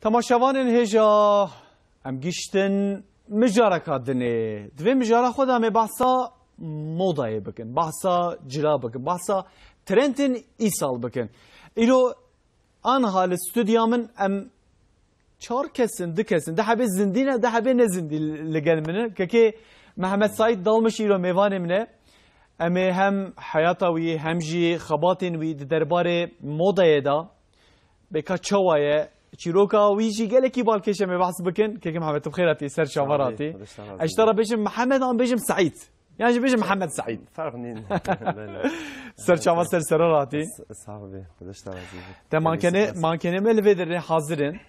تماشاوانên hêja em giştin mijareka dinê. Divê mijara xwe de em ê behsa modayê bikin, behsa cila bikin, behsa trendên îsal bikin. Îro aniha li stûdya min em çar kesin, di kesin, de hebe zindî ne, de hebe ne zindî li gel min e. Kekê Mehmet Saîd dalmış îro mêvanê min e. Em ê hem heyata wî hem jî xebatên wî di derbarê modayê da bêka çawa ye çîroka wî jî gelekî balkêş em ê behs bikin. Kekê Mehmet bixêr hatî, ser çavar hatî. Eş tara bêjim Mihemed an bêjim Saîd. Yani jî bêjim Mihemed Saîd. Fark nîn. Ser çava ser serar hatî. Sağ ol be. Te mankenê me li vê derê hazir in.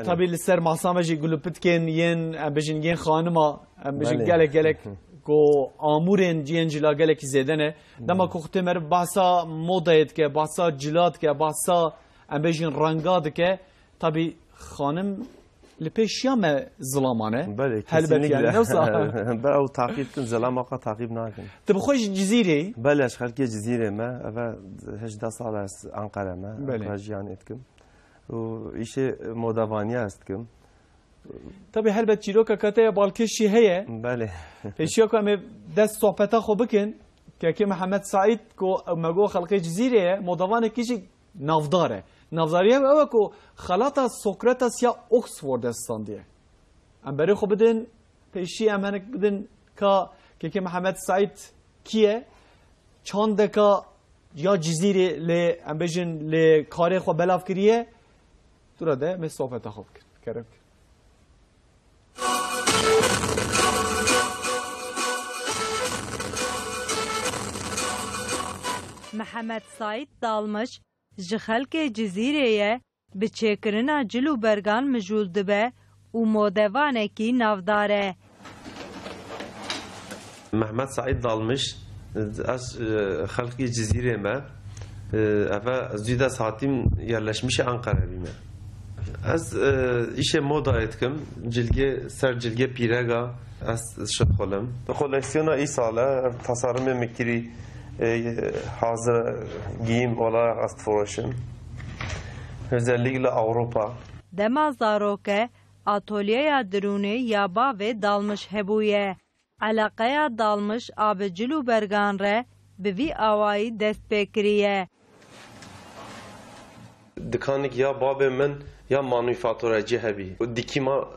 Tabii li ser masa me jî gulûpitkên yên em bêjin yên xanima em bêjin gelek ku amûrên ciyên cila gelekî zêde ne. Dema ku xutê me re behsa modayê dike, behsa cila dike, behsa em bêjin renga dike. Tabii xanim li pêşiya me zilaman e. Helbet yani newsa. Ben o takip kin zilama ka takip nakin. Tu bixwe ji cizîrê. Bele eş xelkê cizîrê me eve hejda sal es Ankara me. Rejiyan etkim. û îşê modavaniya est dikim. Tabii helbet çîroka kateye balkêşî heye. Bele. Pêşiya ku em ê dest sohbeta xwe bikin. Kekê Mehmet Saîd ku me got xelkê cizîrê ye, modavanekî jî navdar e. Navdariye ew e ku xelata Sokrates ya Oxford est standiye. Em berê xwe bidin, pêşî em hinek bidin ka Kekê Mehmet Saîd kiye? Çandeka ya cizîrê lê em bêjin lê karê xwe belav kiriye. Dura de em ê sohbeta xwe bikin. Kerem. Mehmet Saîd dalmış ji xelkê cizîreyê bi çêkirina cil û bergan mijûl dibe û modevanekî navdar e. Mehmet Saîd dalmış ez xelkê cizîrê me eve zû des hatîm yerleşmişê Ankara'yê me. Ez îşê moda etkim cilgê ser cilgê pîrega ez şidxolim. Koleksiyona îsale tasarımê me kirî hazır giyim olarak astforoşum. Özellikle Avrupa. Dema zaroke atölyeya dirûnê ya bavê dalmış hebûye. Alaqeya dalmış abi cil û bergan re bi vî awayî dest pê kiriye. Dikanik ya babê min ya manufakturacı hebî. Dikîma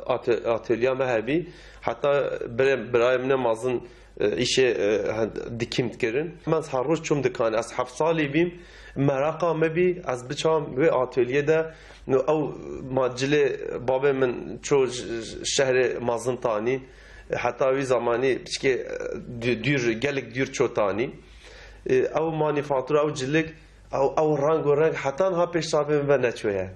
atölye me hebî. Hatta birayê min mazin işe dikim dikirin. Ben her roz çum dikan. Az 7 salî bîm. Meraka me bî az biçam wê atölyede ew macilê babê min ço şehrê mazin tanî. Hatta wî zamanî pişkê dûr gelek dûr ço tanî. Ew manufaktura ew cilik ew reng û reng heta ha pêşavê min ve neçûye.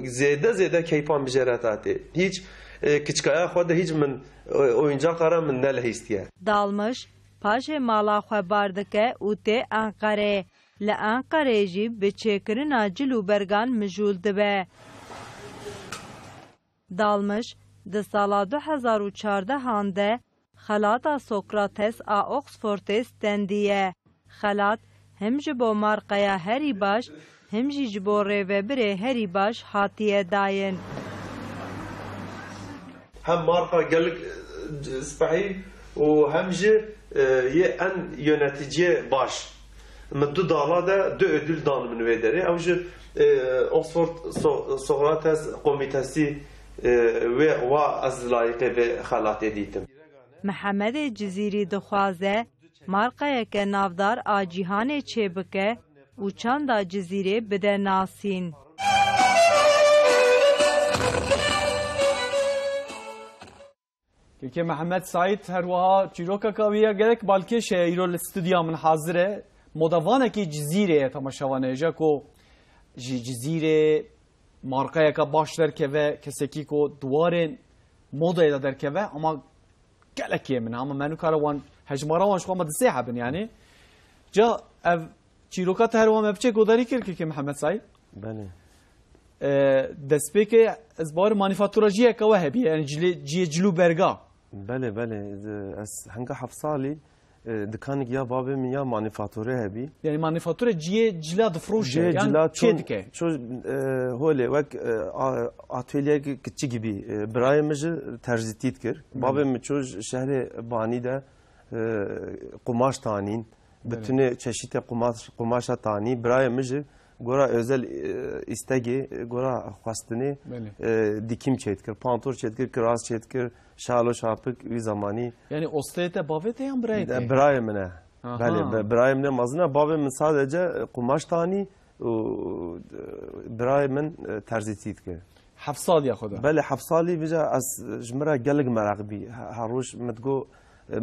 Zêde keyfan bijêre tatê. Hiç küçükaya xwe de hiç min oyuncaklara min nelehîstiye. Dalmış paşê mala xwe bar dike û tê Ankarê. Li Ankarê jî bi çêkirina cil û bergan mijûl dibe. Dalmış di sala 2014 de xelata Sokrates a Oxfordê stendiye. Xelat hem ji bo marqeya herî baş hem jî ji bo rêvebirê herî baş hatiye dayin. Hem marka gelip spahî û hem jî yê en yöneticiye baş. Min du dala de du ödül dan min wê derê. Ew ji Oxford Sokrates komitesî wê wa ez layıqê vê xelatê dîtim. Mehemedê Cizîrî dixwaze marqayeke navdar a cîhanê çêbike û çanda Cizîrê bide nasîn. Kekê Mehmet Saîd her wiha çîrokeka wî ye gelek balkêş e îro li stûdya min hazir e. Modavanekî cizîrê ye temaşavan hêja ku ji cizîrê marqayeka baş derkeve kesekî ku duwarên modayê de derkeve ama gelekî min ama me nikare wan hejmara wan ji xwe me disê hebin yani. Ca ev çîroka te her wiha me biçe godarî kir Kekê Mehmet Saîd? Bele. Destpêkê ez barî manufakturaciyeka we hebî yani ciyê cil û berga. Bele ez henga 7 salî دکانی یا بابه من یا مانیفاتوره هبی Yani manifatura ciye cila difroşe. جه Yani جلا çe dike. چون هوله وک آتولیه کچی گیبی برای مجه ترجیتیت کر بابه من چون شهر بانی ده قماش تانین بتونه çeşit قماش تانی برای مجه گورا özel istegi gora xwastini dikim çetkir pantor çetkir kiraz çetkir şalo şapık bir zamanı Yani ostete bavete yan brayte. برای منه بله برای من مازنه بابه من sadece قماش تانی برای من ترجیتیت کر Hafsal ya khoda. بله حفصالی بجا از جمره گلگ مراقبی هروش متگو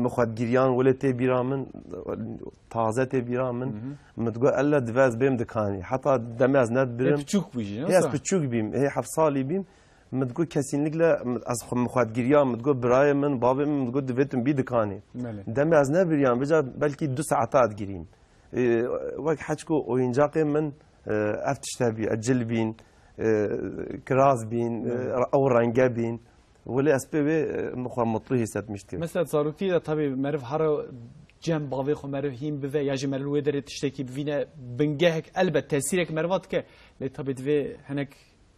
مخدگیریان ولی تی بیرامن تازه تی بیرامن متگو الا دواز بیم دکانی حتی دمی از ند برم Küçük bu iş. هی از بچوک بیم هی حفصالی بیم متگو kesinlikle از مخدگیریان متگو برای من بابم متگو دویتم بی دکانی دمی از نه بیرام بجا بلکی 2 ساعت گیریم وقت حچکو oyuncakı من افتشتبی اجل بین kiraz bin او رنگه بین ولی اسبه مطلوب hissetmiştir. Mesela zarurti de tabii merv hara cem bavi xo merv him bive ya jemel wedere tişteki bivine bingehek elbet tesirek mervat ke le tabii dve henek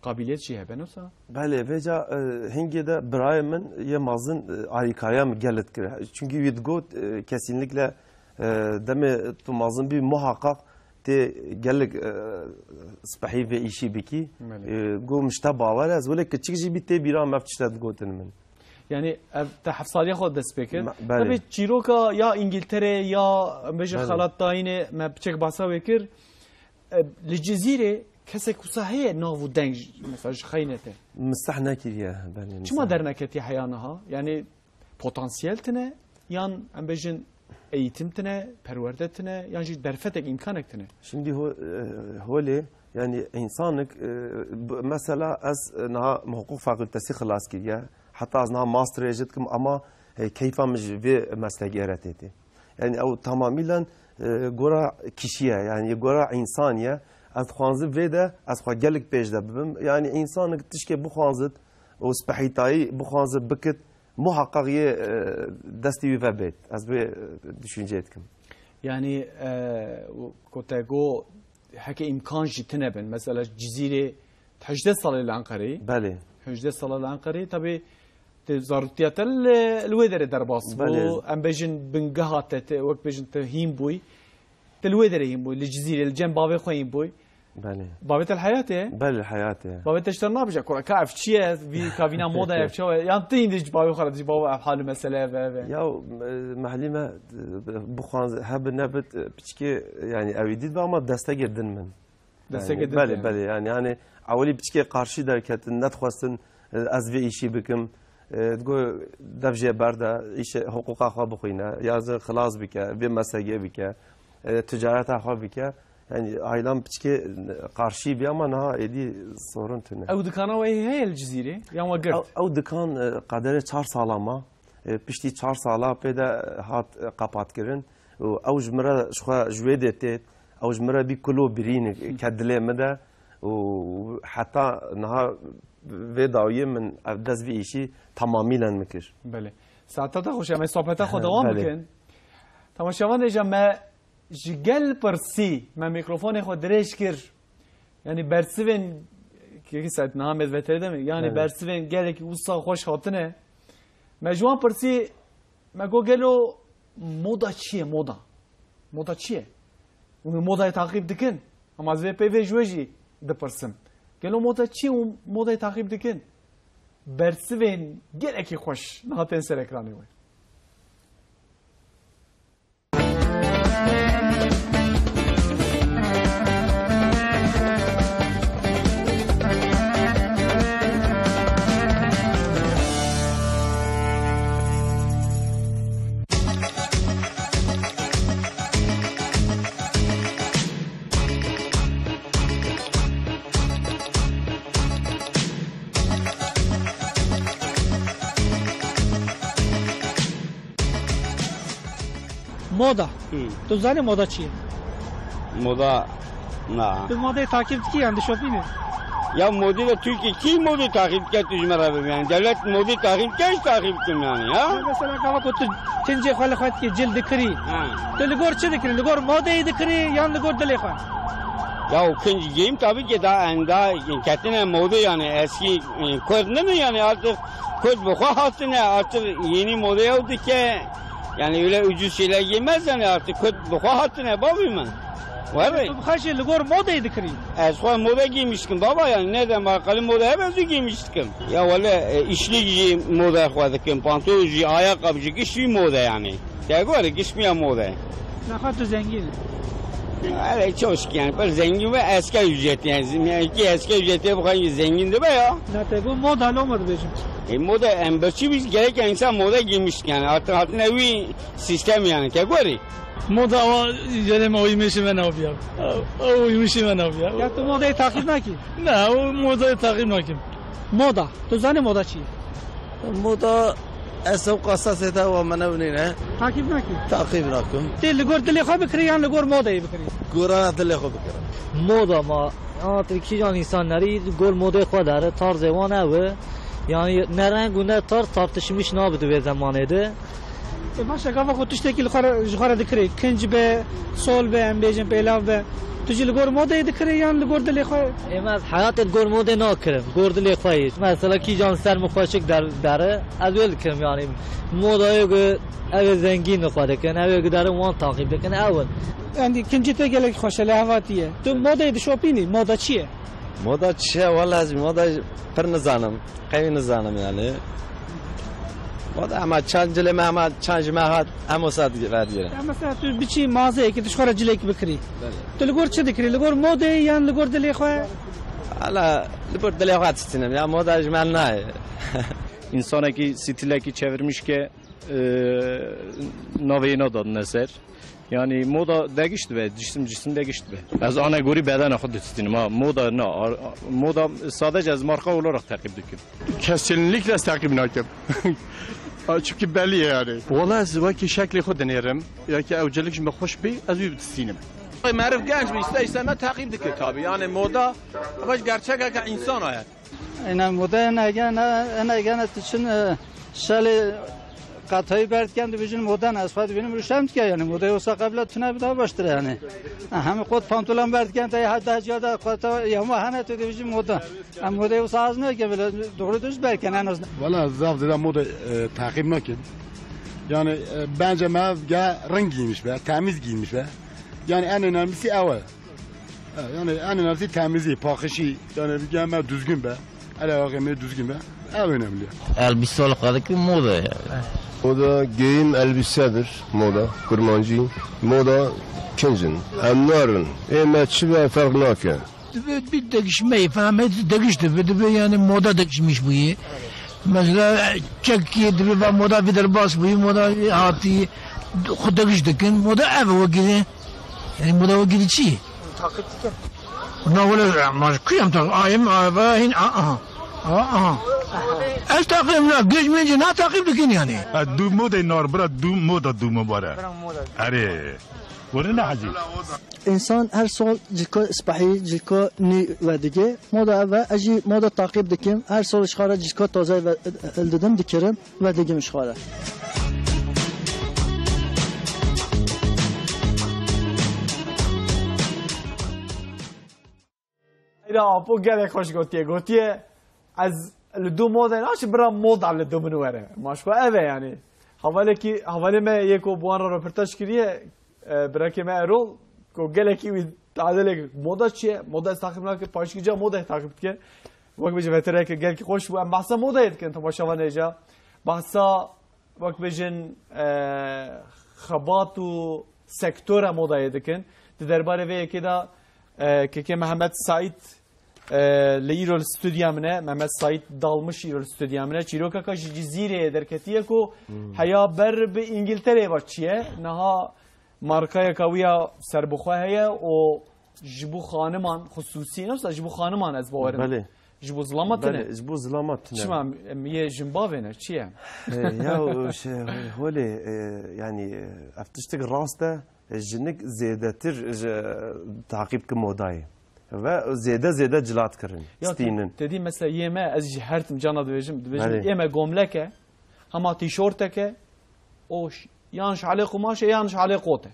kabiliyet şey hebe nosa. Bale veca hinge de Brahim'in ye mazın arikaya mı gelet kire. Çünkü vidgot kesinlikle deme tu mazın bir muhakkak te gelek spahi ve işi biki go müştaba var az vele küçük jibi te bira mafçtat goten min. Yani tahfsaliye xod dest pekir. Tabii çiroka ya İngiltere ya meje xalat dayine me biçek basa vekir. Li Cezire kesek kusahiye navu deng mesela xaynete. Mustahna kiriye bale. Çima derneketi hayanaha? Yani potansiyel tine yan ambejin eğitim tine, perverde tine, yani derfetek imkanek tine. Şimdi hole yani insanlık mesela az naha hukuk fakültesi xalas kiriye. Hatta az naha master ejitkim ama keyfamız ve meslek ereteti. Yani o tamamıyla gora kişiye yani gora insaniye az xanzı ve de az xwa gelik pejde bibim. Yani insanlık tişke bu xanzıt o spahitayı bu xanzı bıkıt muhakkak ye desti ve bet. Az bir düşünce etkim. Yani kotego hake imkan jitine ben. Mesela Cizire 18 salı Ankara'yı. Bale. 18 salı Ankara'yı tabi zarurtiyatel الويدر درباس بو ام بيجن بنقهات وقت بيجن تهيم بوي الويدر هيم بوي الجزيره الجنب بابي خوين بوي بله بابت الحياه بله الحياه بابت اشتر نابجا كره كاف تشيه في كافينا مودا يفشوا يانتين دي بابي خرج بابا حال مساله يا محليمه بخان هب نبت بچكي يعني اويديد ama deste girdin min deste girdin بله yani اولي بچكي qarşı derket net xwastin az ve işi bikim تقول دفجة باردة إيش حقوق أخوة بخينا يازر خلاص بك بمساجي بك تجارة أخوة بك يعني عائلام بتشكي قارشي بيا ما نها إدي صورن تونه أو دكانة وهي هي الجزيرة يوم وقفت أو دكان قدره 4 سالما بشتي 4 سالا بيدا هات قابات كرن أو جمرة شخوا جويدة تيت أو جمرة بكلو برين كدلة مدى وحتى نها ve dayı min evdez bir işi tamamıyla mikir. Bale. Saate de hoş ama sohbete xo devam bikin. Tamaşavan diyeceğim me jigel persi me mikrofonu xo direş kir. Yani bersivin ki saat namet veteride mi? Yani bersivin gelek usta hoş hatine. Me juan persi me go gelo moda çiye moda. Moda çiye. Onu modayı takip dikin. Ama az ve pv jueji de persim. Gelo moda çi u modayı takip dikin. Bersivin geleki hoş. Naten ser ekranı var. مودا تو زنی مودا چیه؟ مودا نه تو مودا takip ki yani şopini? یا مدیر ترکی کی مدیر تعقیب کرد تو جمعه رو یعنی دولت مدیر تعقیب کردش تعقیب کنم یعنی ها مثلا کاوا کو تو تنجي خال خات کی جلد کری تو لگور چه دکری لگور موده دکری یا لگور دلی خان ya ikinci giyim tabii ki daha kendine moda yani eski kod ne mi yani artık kod bu hattına artık yeni moda oldu ki yani öyle ucuz şeyler giymez yani artık kod bu hattına bakayım mı? Var mı? تو خاش لگور موده دکری Eskiden moda giymiştim baba yani neden markalı moda hep özü giymiştim. Ya valla işli moda koydum pantoloncu ayakkabıcı işli moda yani. Tekrar geçmiyor moda. نخواد تو زنگین Evet çok yani böyle zengin ve asgari ücret yani ki asgari ücrete bakın zengin de be ya. نه تگو موده حالا اومد بجم Moda en başı biz gereken insan moda giymiş yani artık nevi sistem yani tekrar. مودا جنم اوی میشه من آبیا اوی میشه من آبیا یا تو موده تعقیب نکی نه او مودا تغییر نکن موده تو زنی موده چیه مودا اسم قصص ده و من نه تعقیب نکی تعقیب نکن تی لگور دلی خواه بکری یا لگور موده بکری گورا دل خو بکرم مودا ما ترکی جان insanları gol moda kadar tarz evana ve yani ne renk ne tarz tartışmış ne yaptı ve zamanıydı. باشه کاوا کو تشتکی لخوار دکری کنج به سول به ام بیجن پیلاو به تجی لگور موده دکری یا لگور دلی خواه Emez hayat gol moda ne akırım gordili koyuş. Mesela ki can ser muhaşık dere az öyle kırım yani modaya göre ev zengin koyarken eve gider wan takip ederken evvel. yani کنجی تو گله خوش لهواتیه تو موده شوپینی موده چیه مودا چیه والله از مودا پر نزانم قوی نزانم یعنی مودا اما چند جله ما چند جمعه اما صد ردیره مثلا تو بچی مازه که تشخور جلیک بکری تو لگور چه دکری لگور موده یا لگور دلی خواه حالا لبر دل خو استینم یا مودا اجمال نه İnsana ki stile ki çevirmiş ki naveyna da neser. Yani moda değişti ve cisim değişti ve. Az ana göre beden akıdı istedim ha moda ne moda sadece az marka olarak takip ediyorum. Kesinlikle takip ediyorum. Çünkü belli yani. Valla az vakit şekli خود denerim. Ya ki evcilik şimdi hoş bir az bir istedim. معرف گنج بیسته ایستما تعقیب دکه تابی یعنی مودا باش گرچه که انسان آید اینا مودا نه تشن شال قطعی برد کند بجن مودا نسبت بینم روشند که یعنی مودا اوسا قبل تونه بده باشتره یعنی همه خود پانتولان برد کند تا حد جاده قطع یا ما هنه تو بجن مودا اما مودا اوسا از نه که بله دوره دوست برکن هنوز Valla zaf dedim moda takip nakin. Yani bence mevga renk giymiş be, temiz giymiş be. Yani en önemlisi eve. Yani en önemlisi temizliği, pakışı. Yani bir düzgün be. Ele bakayım düzgün be. Ev önemli. Elbise kadar ki moda yani. Moda giyim elbisedir. Moda, kurmancı. Moda kincin. Emnarın. Emetçi ve farknake. Bir değişmeyi falan değişti. Yani moda değişmiş bu iyi. Mesela Çekki ve moda bir bas bu moda hati değişti. Moda ev o gibi. Yani moda o gibi çi. Takip ki. Ne öyle ama kıyam tak ayım ayın Ez takip ne geçmeyince ne takip dikin yani. Du moda nor bra du moda. Are. Vurun hacı. İnsan her sol cilko ispahi cilko ni ve dige moda ve aji moda takip dikim her sol işgara cilko taze ve eldedim dikerim ve digim işgara. اینا اپو گله خوش گوتیه از دو مودا ناش برا مودا ل دو منوره ماشکو اوه یعنی حواله ما یکو بوان را رپورتاج کریه برای ما رول کو گله کی تعادل مودا چیه مودا استخدام که پاشکیجا مودا تعقیب که وقت بجه وتره که گل کی خوش بو بحثا مودا ید که تماشا نجا بحثا وقت بجن خبات و سکتور مودا ید کن درباره وی کدا که محمد سعید لیرول استودیامنه محمد سعید دالمش لیرول استودیامنه چیروکا کاش جزیره درکتیه کو حیا بر به انگلتره بچیه نها مارکای کاویا سربخواه هیا و جبو خانمان خصوصی نفس جبو خانمان از باورم بله جبو ظلامت نه جبو ظلامت نه شما یه جنباوه نه چیه یا هولی yani افتشتك راسته جنك زيادتر تعقيب كموداي ve zede cilat kırın. Stinin. Dedi mesela yeme az hertim cana dövecim yeme gömleke ama tişörteke o yanlış عليه قماشه yanlış عليه قوته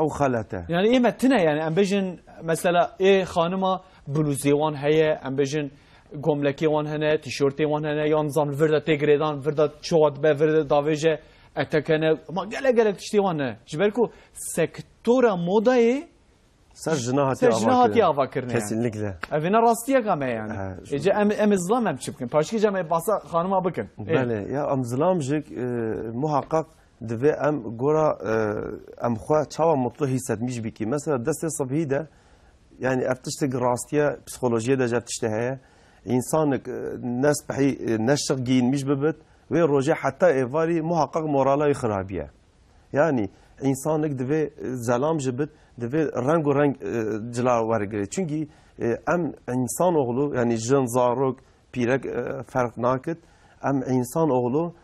او خلته yani emetine yani em bejin mesela hanıma bluzi wan heye em bejin gömleki wan hene tişörtü wan hene yan zam verda tegredan verda çod be verda daveje etekene ama gele tişti wan ne jiberku sektora modayı Serjinahati avakirne kesinlikle. Evine rastiye kame yani. Ece em izlam em çıpkin. Paşki cem basa hanıma bakın. Bale ya em zlamjik muhakkak dve em gora em xwa çava mutlu hissetmiş biki. Mesela deste sabhi de yani ertiştik rastiye psikolojiye de certişte heye. İnsanlık nesbahi neşq giyinmiş bibit ve roje hatta evari muhakkak morala xirabiye. Yani insanlık dve zalam jibit dve renk cila vergire. Çünkü em insan oğlu yani jin zarok pirek fark nakit em insan oğlu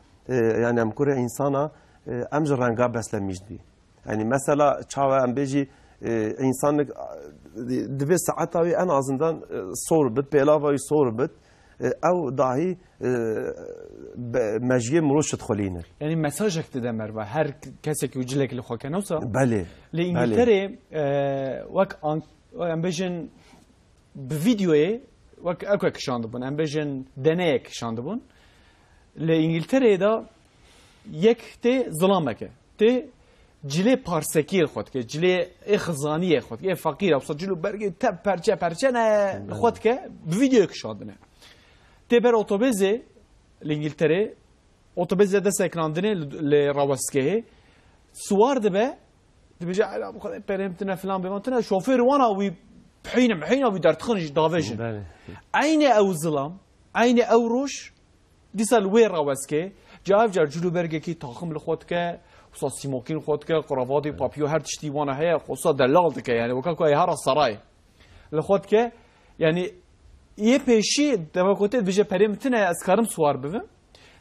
yani em kure insana em renga beslemişti. Yani mesela çava em beji insanlık dve saatavi en azından sor bit pelavayı sor bit او dahi مجيء مروش تدخلين يعني مساجك تدمر وهر كسك وجلك اللي خوك نوصا بله لإنجلترا وك ام بيجن بفيديوه وك اكو كشاندبون ام بيجن دنيك شاندبون لإنجلترا دا يك تي ظلامك تي جلي پارسکی خود که جلي اخزانی خود که فقیر ابسط جلو برگی تب پرچه نه خود که بفيديو کشاندنه تبر otobüse l'Inghilterra otobüse de seklandine le ravaskehe suardı be dibece ala bu kadar peremtine falan be mantına şoför wana vi حين دارتخنج دافيجن عين او ظلام عين او روش ديسال وي ravaskehe جاف جار جلو برگی تاخم لخود که خصوص سیموکین خود که قراوادی پاپیو هر تشتی وانا هي خصوص دلال که yani وكا کوي هر سرای لخود که yani یه پیشی دماغوته بچه پریمتنه از کارم سوار ببم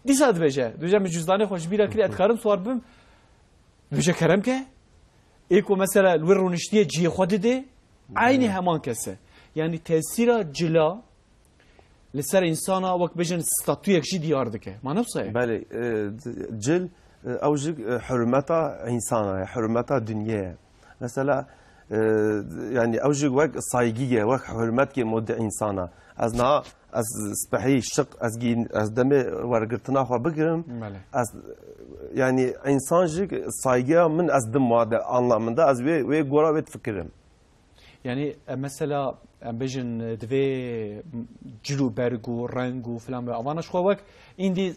دیساد بچه می جزدانی خوش بیرا کلی از کارم سوار ببم بچه کرم که ایکو مثلا الورونشتیه جی خود ده عینی همان کسه یعنی تاثیر جلا لسر انسان وقت بچن ستاتوی یکشی دیار دکه ما نفسه بله جل اوجک حرمتا انسانه حرمتا دنیا مثلا yani اوجک وقت سایگیه وقت حرمت که مد انسانه از نه از سپهی شق از دم ورگرتنا خو بگیرم از yani insancık saygıya min az dım vade anlamında az ve gora ve fikrim. Yani mesela bejin dve cilu bergu rengu falan ve avana şu vak indi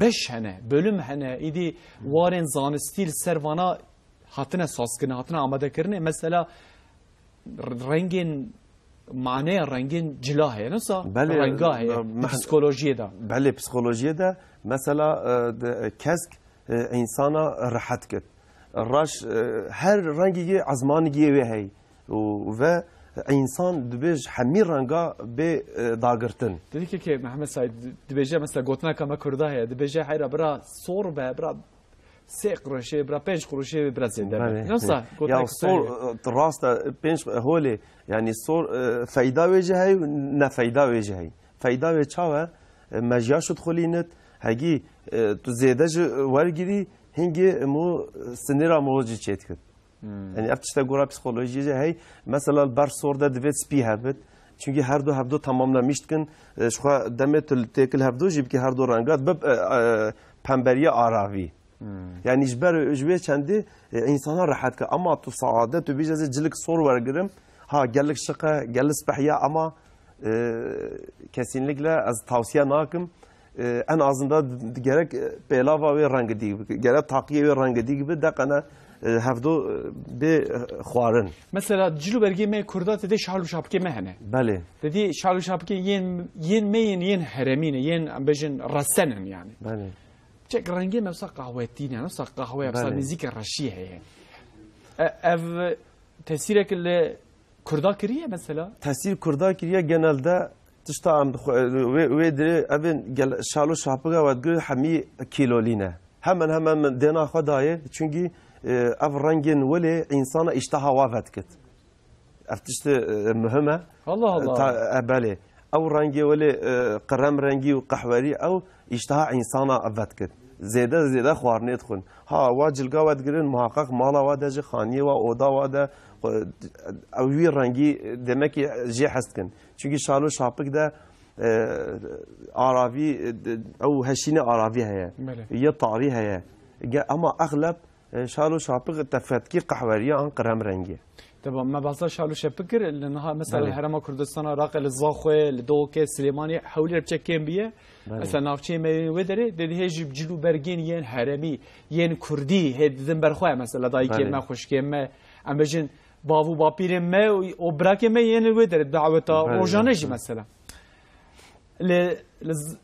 beş hene bölüm hene idi waren zanistil servana hatine saskine hatine amade kirne mesela rengin معناه رنگین جلا ہے نسا رنگا ہے پسیکولوژی دا بله پسیکولوژی دا مثلا کسک انسانا راحت کد راش هر رنگی عزمانگی و هی و انسان دبیج همین رنگا به داگرتن دیدی که محمد سعید دبیجه مثلا گوتنا کما کرده ہے دبیجه حیرا برا سور به برا سه قروشه برا 5 قروشه برا زنده نسا یا سور راست 5 هولی yani sor fayda vecehi ne fayda vecehi fayda ve çava mecyaşut xolinet hagi tu zedaj vergiri hingi mu sinira moji çetket yani aptişte gora psikolojiye hey mesela bar sorda dvet spi habet çünkü her do habdo tamamlamıştın şu demet tekil habdo jibki her do rangat bab pemberiye aravi yani jber jwe kendi insana rahat ka ama tu saadet tu bijaz cilik sor vergirim ha gellik şıka gellik spahya ama kesinlikle az tavsiye nakim en azından gerek pelava ve rengi gibi gerek takiye ve rengi gibi de kana hafdo bir xwarın. Mesela cilu belge me kurda dedi şalu şapke mehne. Bale. Dedi şalu şapke yen meyin yen heremine yen bejin rasenin yani. Bale. Çek rengi mesela kahvetine mesela kahve mesela müzik raşiye he. Ev tesirek ile kurda kiriye mesela. Tesir kurda kiriye genelde tişta ve de evin gel şalu şapke ve hami kiloline. Hemen dena xadaye çünkü ev rengin veli insana iştaha vavet kit. افتشت مهمه الله الله بله او رنگي ولي قرم رنگي وقحوري او اشتها انسانا افتكر زياده خوارني تخون ها واجلقا ودقرن محقق مالا ودجي خانيه و اودا ودا او وی رنگی demek ki جي حستكن çünkü شالو شاپك ده عربي او هشينه عربي هي هي طاري هي اما اغلب شالو شاپك تفتكي قحوريه عن قرم رنگي طبعا ما بعصا شالو شبكر لانها مثلا هرم كردستان عراق الزاخوه لدوكه سليماني حولي بچكين بيه مثلا ناوچه مي ودري دي هيج بجلو برگين ين حرمي ين كردي هد زنبرخوه مثلا داي كلمه خوش كلمه ام بجن باو باپیر ما و براک ما ين ودري دعوتا روجانجي مثلا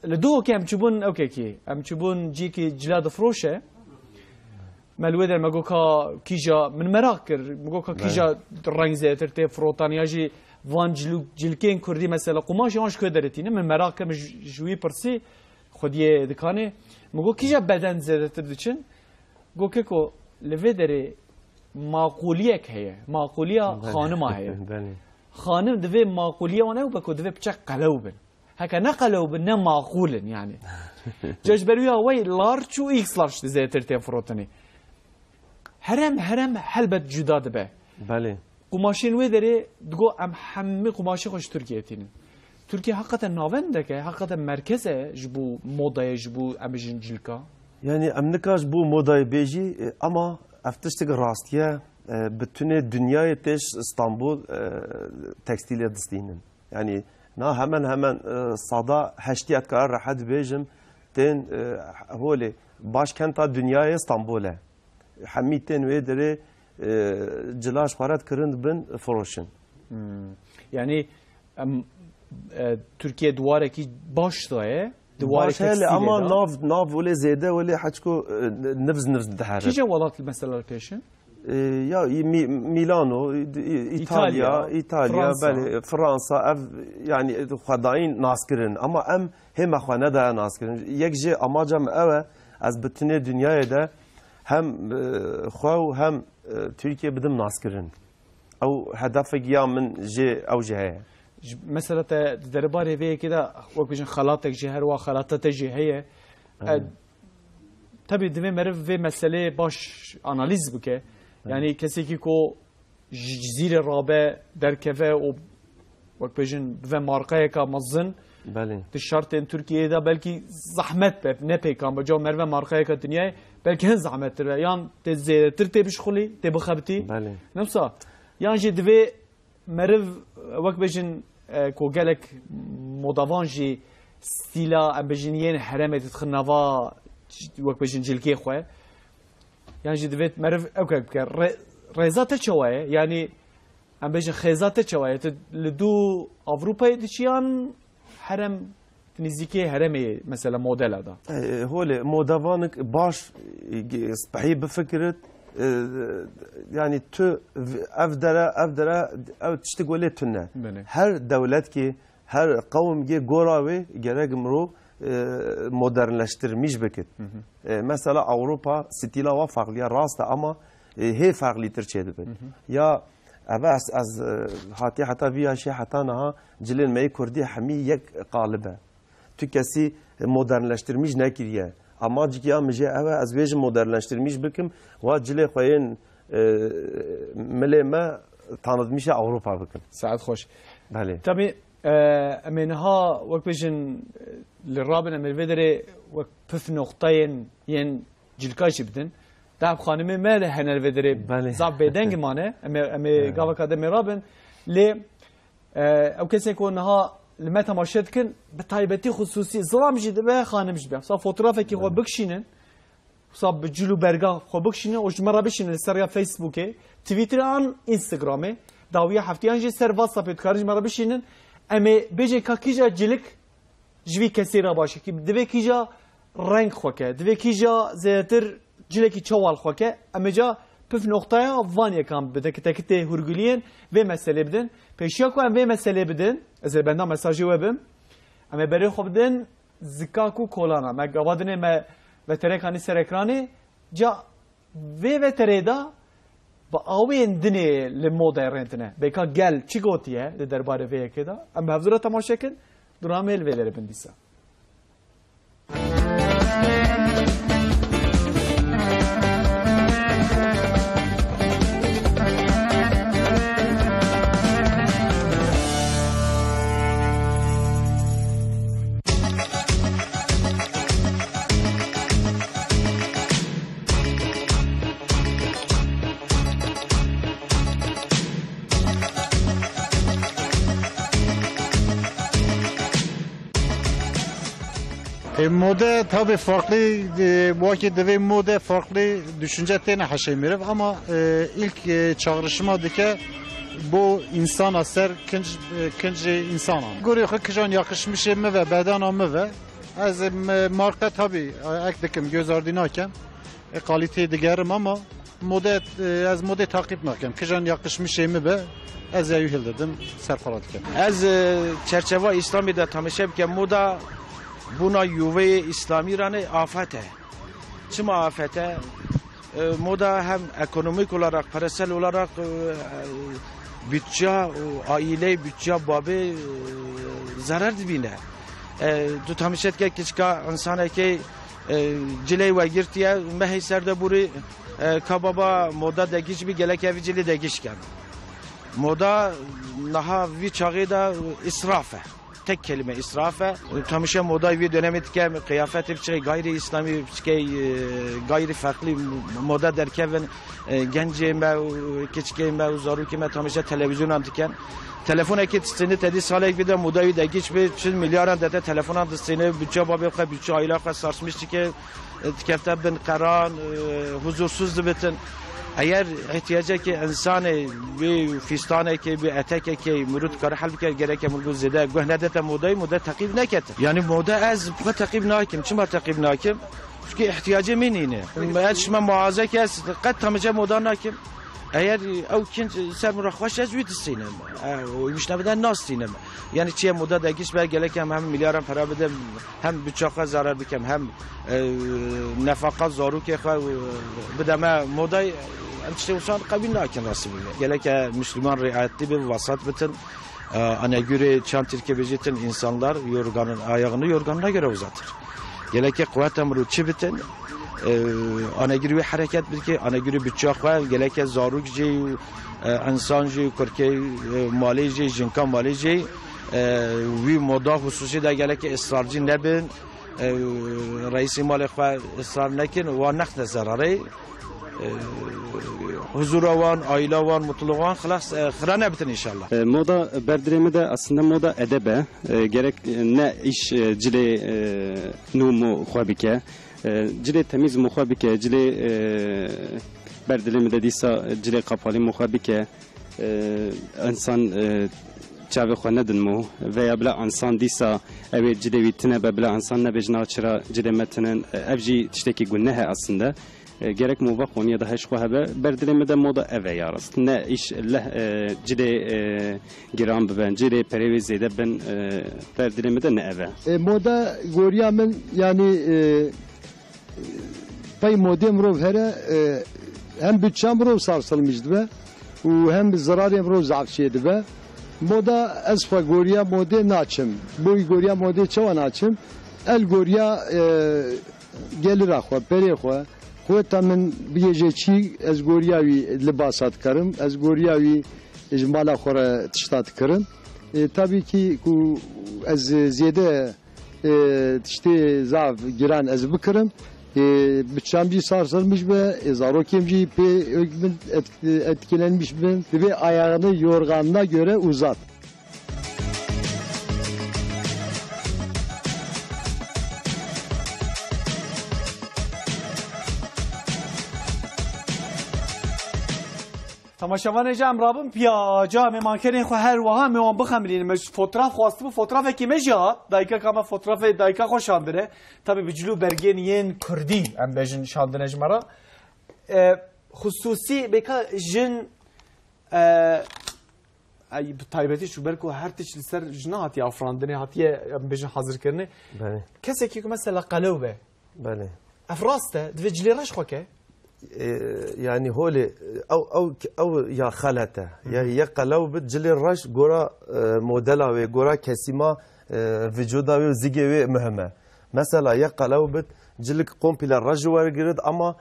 لدو كم تشبون اوكي ام تشبون جيكي جلاد فروشه مالودر مگوکا کیجا من مراکر مگوکا کیجا رنگ زیتر تی فروتانیا جی وان جلکین کردی مثلا قماش آنش کدرتینه من مراکر جوی پرسی خودیه دکانه مگو کیجا بدن زیتر دچن گو که کو لودر معقولیه که معقولیه خانم هه خانم دوی معقولیه و نه بکو دوی بچه قلوبن هکا نه قلوبن نه معقولن يعني جاش برویا وی لارچ و ایکس لارچ زیتر تی فروتانی هرم حلبت جدا دبه بله قماشين ودري دقو ام حمي قماشي خوش تركيا تين تركيا حقا ناوند که حقا مرکزه جبو موضه جبو ام جنجلكا يعني امنكاش بو موضه بيجي اما افتشتك راستيه bütün dünyayı teş İstanbul tekstiliye distinin yani na hemen sada heştiyat karar rahat bejim ten hole başkenta dünyaya İstanbul'a حميتين ويدري جلاش خارات كرند بن فروشن يعني تركيا دواره كي باش ضايه دواره تكستيل اما ناف ولا زياده ولا حتكو نفز دحر كي جوالات المساله البيشن يا ميلانو ايطاليا بله فرنسا يعني خداين ناسكرن اما ام هم خانه دا ناسكرن يكجي اماجم اوه از بتنه دنيا ده هم خو هم تركيا بدم ناسكرن او هدفك يا من جي او جهه مثلا درباري في كده وكجن خلاطك جهر وخلاطته جهه تبي دمي مرف في مساله باش اناليز بك يعني كسي كو جزيره رابع دركفه و وكجن في مارقه كمزن بله الشرط ان تركيا ده بلكي زحمت نبي كان بجو مرفه مارقه كدنيا بلكي هن زحمت يعني ترتي بشخلي تبخبتي بله نفسه يعني جي دفي مرف وقت بجن كو قالك مضافان جي ستيلا ام بجنيين حرامه تخنوا وقت بجن جلكي خويا يعني جي دفي مرف اوكي ريزات شويه يعني ام بجن خيزات شويه لدو اوروبا دشيان حرم نزيكي هرمي مثلا موديل هذا هو مودافانك باش صبحي بفكره يعني تو افدرا او تشتغل تنا هر دولتك هر قوم جي غوراوي gerek مرو modernleştirmiş bekit. Mesela Avrupa stila ve farklı rasta ama he farklı Türkçe'de ben. Ya ama az hati hatta bir şey hatta naha cilin meyi Kurdi hami yek qalibe. Tükesi modernleştirmiş ne kiriye. Ama cikiya mece eve az vej modernleştirmiş bikim ve cile koyun meleme tanıtmış Avrupa bikim. Saat hoş. Bale. Tabii منها وقت بيجن للرابن من الفيدري وقت بث نقطين ين جلكاش بدن تعب خانمي ما له هنا الفيدري زاب بيدنج مانه أمي قابل كده مرابن ل أو كسي يكونها لما تماشيت كن بتايبتي خصوصي ظلام جد به خانم جبه صار فوتوغرافي كي هو بكشينن صاب بجلو برجا هو بكشينن وش مرة بشينن السريع فيسبوكه تويتر عن انستغرامه داوية حفتيان جي سر واتساب يتكارج مرة بشينن أمي بيجي كاكيجا جلك جوي كثيرة باشه كي دوي كيجا رنگ خوكه دوي كيجا زيتر جلكي چوال خوكه أمي جا پف نقطة وانيا كان بدك تكتي هرجلين و مسألة بدن پیشیا کو و مسألة بدن از بنده مساجی وبم أمي بري خو بدن زكاكو كولانا ما قوادني ما وتركاني سر اكراني جا و تريدا با آوین دنی لمودا رنتنه بیکا گل چی گوتیه درباره وی کدا ام بهذورا تماشا کن درامل ویلر بندیسا Moda tabii farklı, belki de moda farklı düşünce tane haşemirir ama ilk çağrışmadaki bu insan eser kinci insan. Görüyor ki kıcan yakışmış mı ve beden mı ve az marka tabii ekledim göz ardına kalite digerim ama moda az moda takip nakem. Kıcan yakışmış mı ve az yahildirdim serparatken. Az çerçeve İslami'de tanışırken moda buna yuve İslami rane afete. Çima afete? Moda hem ekonomik olarak, parasal olarak bütçe, aile bütçe babı zarar dibine. Tu tamışet ki küçük insan ki ciley ve girtiye mehserde buri kababa moda degiş bir gelek evcili degişken. Moda naha vi çağda israfe. Tek kelime israfe. Tamışa moda bir dönemde kıyafet bir şey gayri İslami bir şey gayri farklı moda derken gencim ve küçüğüm ve zarukime tamışa televizyon antiken telefon ekitini tedi salek bir de modayı da geç bir milyar da telefon antısını bütçe babı bütçe aile sarsmıştı ki tükefte bin karan huzursuzdu bütün. Eğer ihtiyaca ki insanı bir fistane ki bir etek ki murut kar halbuki gereken mulku zede göhnede de moda takip neket. Yani moda az bu takip nakim. Çima takip nakim? Çünkü ihtiyacı minine. Eğer muazza ki qad tamaca moda nakim. Eğer o kinç ser murahvaş az vitsin. O mش nabdan nas sinem. Yani çiye moda da geç gereken hem milyarın para bedem hem bütçe zarar bikem hem nefaka zaruk ya bedeme moda işte usan kabil nakin nasıl gereken Müslüman riayetli bir vasat bütün ana göre çan Türkiye bejetin insanlar yorganın ayağını yorganına göre uzatır. Gereken kuvvet emru çibitin ana göre hareket bir ki ana göre bütçe var gereken zaruk ji insan ji Türkiye mali ji jinka mali ji ve moda hususi de gereken ısrarcı nebin رئيس مالك إصرار نكن ونحن zararı huzuravan, ailevan, mutluvan خلاص خرانة بتن إن شاء الله. Moda berdiremi de aslında moda edebe gerek ne iş cile numu xabike cile temiz muhabike cile berdiremi de disa cile kapalı muhabike insan çavê xwe nedin mû veya bila insan dîsa ew ê cilê wî tune be bila insan nebêjina çira cilê me tinin ev jî tiştekî guneh he aslında gerek mûva xwaniya da heş xwe hebe berdilê me de moda ev e ya rast ne îş leh cilê giran bibin cilê perê wê zêde bin berdilê me de ne ev e moda goriya min yani pey modê mirov here hem bütçe mirov sarsılmış dibe û hem zararê mirov zafçiyê dibe moda esfa goriya mode naçım. Bu goriya mode çava naçım. El goriya gelir axwa, peri axwa. Xwe min biyeceçi ez goriya wî libasat karım. Ez goriya wî ijmala xwe tiştat karım. Tabii ki ku ez ziyade tiştê zav giran ez bikirim. Bütçemci sarsılmış ve zarokimci etkilenmiş ve ayağını yorganına göre uzat. تماشاوان جام رابم پیاجا ممانکن خو هر وها میوان بخمرین مش fotoğraf خواست bu fotoğraf ekimejya dayka kama fotoğraf dayka xoşandire tabi biclu bergen yen kurdi em bejin şandine jmara hususi beka jin ay taybeti şu berko her tiç ser jina hatiye afrandine hatiye em bejin hazır kerine bale keseki mesela qalawbe bale afraste dvecli raş xoke يعني هولي او يا خالته يا قلو بتجل الرش جورا موديلا جورا كسيما فيجودا وزيجي مهمه مثلا يا قلو بتجلك كومبيلا الرج ورجرد اما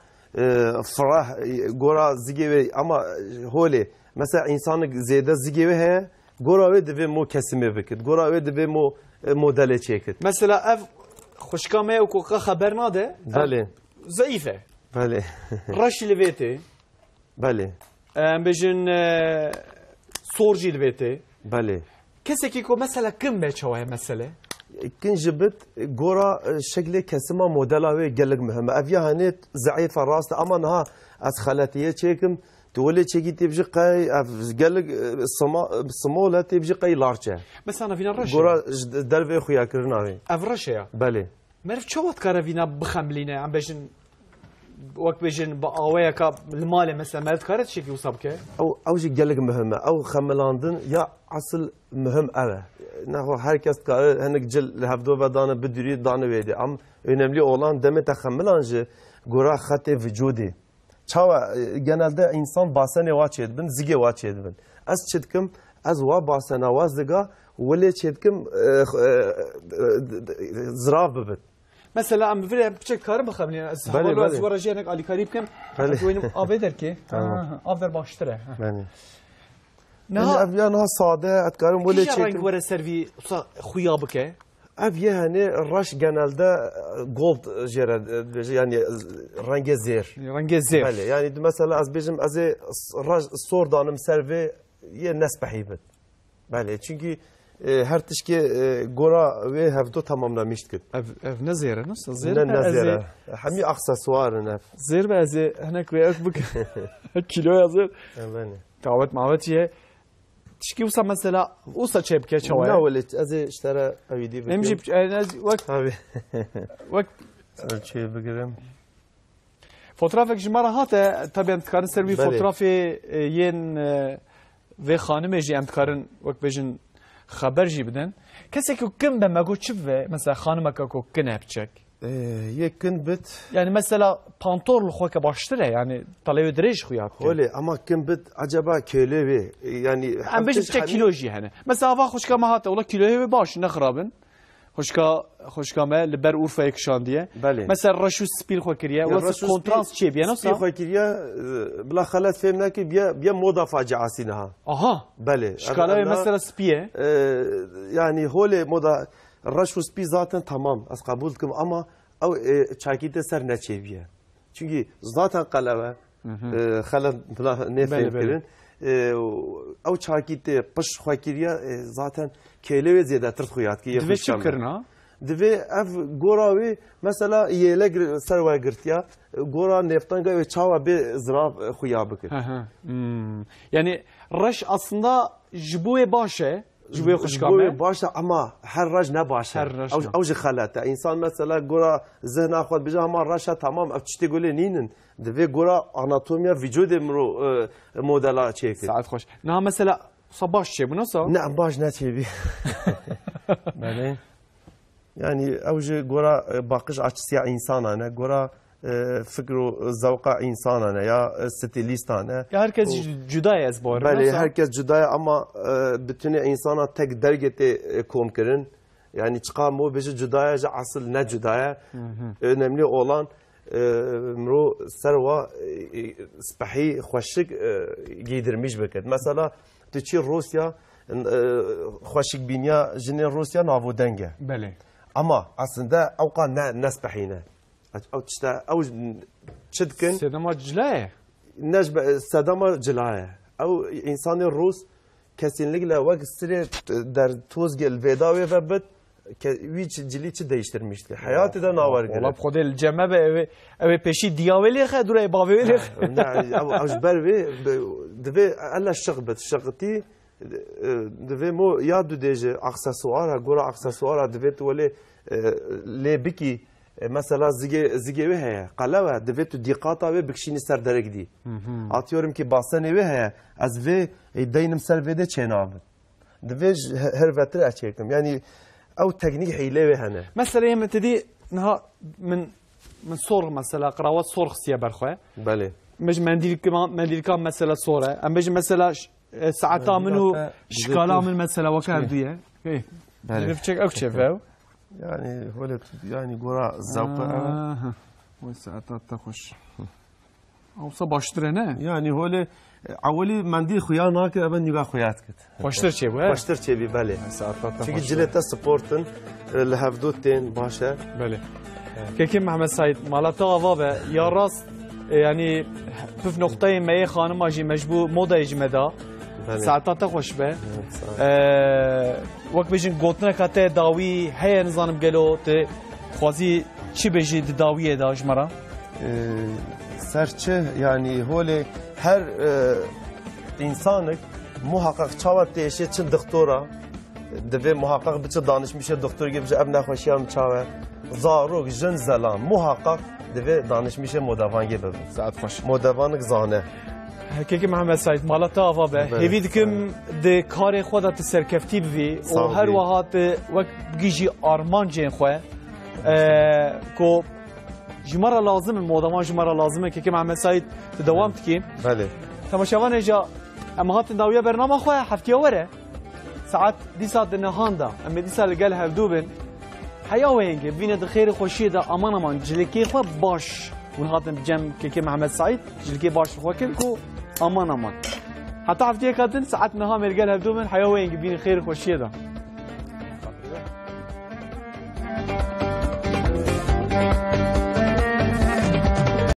فرح جورا زيجي اما هولي مثلا انسان زياده زيجي هي جورا ودي مو كسيمه بكت جورا ودي مو موديل تشيكت مثلا اف خوشكامه وكوكا خبر ناده بله ضعيفه بله رش لفيتي بله بجن صورجي لفيتي بله كسكي كو مثلا كم بيتشوه مثلا كن جبت جورا شكل كسمة موديلا ويجلق مهمة أفيا هنيت ضعيفة راست أما نها از خالتيه تشيكم تولي تشيكي تبجي قاي جلق الصمولة تبجي قاي لارجة بس أنا فينا رشة جورا دربي خويا كرناوي أفرشة بله مرف شوات كارا فينا بخملينا عم بجن وقت بجن بقاوية كاب المال مثلا ما تكارت شيء يوصبك أو شيء جلق مهمة أو خملاندن يا أصل مهم أوه نحو herkes kare henek cil lehevdo ve dane biduri dane vedi am önemli olan demet xemmelanjı gora xate vücudi çava genelde insan basene vaç edbin zige vaç edbin az çetkim az va basena vazdiga wele çetkim zrav bibit mesela am bir bıçak karı bakalım yani havalı zvarajyanek ali karibkem oyunum aveder ki aver baştıra yani أبيان ها صادة أتكلم ولا شيء. كيف رنج ورا سيرفي خيابك؟ أبيه هني رش جنال ده جولد جرا يعني رنج زير. رنج زير. بله يعني مثلا از بيجم از رش صور دانم سيرفي ينس بحيبت. بله çünkü her tişki gora ve hevdo tamamlamıştı kit. Ev ne zere nasıl zere? Ne zere? Hami aksesuarın ev. Zere be ze henek ve akbuk kilo yazır. Evet. Davet mavetiye. تشكي وصل مثلا وصل شيء بكي شوية. لا ولت أزي اشترى أبيدي بكي. نمشي وقت. وقت. شيء بقرم. فوتوغرافك جمرة هاته طبعا تكارن سربي فوتوغرافي ين ve خانم جي ام تكارن وقت بيجن خبر جي بدن. كسيكو كم بما قلت شوف مثلا خانمك كو كنا بتشك. يكن بت يعني مثلا pantolon خوك baştır yani talep دريج خويا öyle ama kim bit acaba kölevi yani am beş kiloji hani mesela va خوشka ma hatta ola kilovi baş ne xarabın خوشka ma liber urfa yakşan diye mesela raşu spil xokiriye o kontrast çebiye nasıl spil xokiriye bla xalat femna ki biya moda faciası ha aha bale şkala mesela spiye yani hole moda raşu spi zaten tamam az kabul ettim ama او çakite ser ne çeviye. Çünkü zaten kalava xalat ne fikrin او çakite pış xakiriye zaten kele ve ziyade tırt xuyat ki dve çıkırna dve ev goravi mesela yele serva girtiya gora neftanga ve çava bir zraf xuyabıkır. Yani raş aslında jbuye başe جوي خوشكامه جوي باشا اما هر رج نباشه او جي خلاته انسان مثلا غورا ذهن اخذ بجا ما رشه تمام اف تشتي قولي نينن دفي غورا اناتوميا وجود مرو موديلا تشيك ساعات خوش نا مثلا صباش شي بنصا نعم باش نتيبي بعدين يعني اوجي غورا باقش açısı insana غورا fikru zavka insana ya stilistane ya herkes cüda ezbar bale herkes cüda ama bütün insana tek dergete kom kirin yani çıkan bu beji cüdaya asıl ne cüdaya önemli olan mro serva spahi xoşik giydirmiş beket mesela tçi Rusya xoşik binya jinin Rusya navo denge bale ama aslında avqa ne spahine او تشتا او تشدكن سدما جلايه نجب سدما جلايه او انسان الروس kesinlikle vakit der tozgel vedavi ve bet hiç ciliçi değiştirmişti. Hayatı da navar gene. Ola kodel cembe eve peşi diyaveli ha duray baveli. Yani av berve deve alla şıqbet şıqti deve mo yadu deje aksesuara gora aksesuara deve tole lebiki mesela zige heye qalava devetu diqata ve bikşini serdere gidi. Atıyorum ki basane ve heye az ve deynim servede çenab. Deve her vetre açıkım. Yani او teknik hile ve hene. Mesela yemin dedi naha min من صرغ مثلا قراوات صرغ سيا برخوه بله مش منديل كان مثلا صوره ام بيجي مثلا ساعتها منو شكالا من مثلا وكارديه كيف بله بتشك او شفاو يعني هو يعني قراء الزوقه وساعتها تخش او صباشتره نه يعني هو اولي منديل خويا ناك ابن نيغا خويات كت باشتر چه بو باشتر چه بي بله چونكي جلتا سبورتن لهفدوتين باشا بله كيكي محمد سعيد مالتا غوابه يا راست يعني في نقطه ما خانم اجي مجبور موضه اجمدا ساعتها تخوش به وقت بيجن قوتنا كاته داوي هي نظام قالو ت خوازي چی بيجي داويه دا جمره سرچه يعني هول her insanlık muhakkak çavat değişe çın doktora deve muhakkak biçe danışmışa doktor gibi ev naxoşiyam çava zarok jin zelan muhakkak deve danışmışa modavan gibi saat hoş modavanlık zane Hakiki Muhammed Said malata ava be hevi dikim de kare xoda te serkefti bi o her wahat wek giji armancên xwe ko جمرة لازم الموضوع جمرة لازمة كي محمد سعيد تدوام تكين بله تماشاوان اجا اما هات داويه برنامج خويا حفتي وره ساعات دي ساعات النهاندا اما دي ساعات قال هبدوبن حيا وينج بين الخير خوشي دا امان جلكي خو باش ونهات بجم كي محمد سعيد جلكي باش خو كلكو امان حتى حفتي كاتن ساعات نهام قال هبدوبن حيا وينج بين خير خوشي دا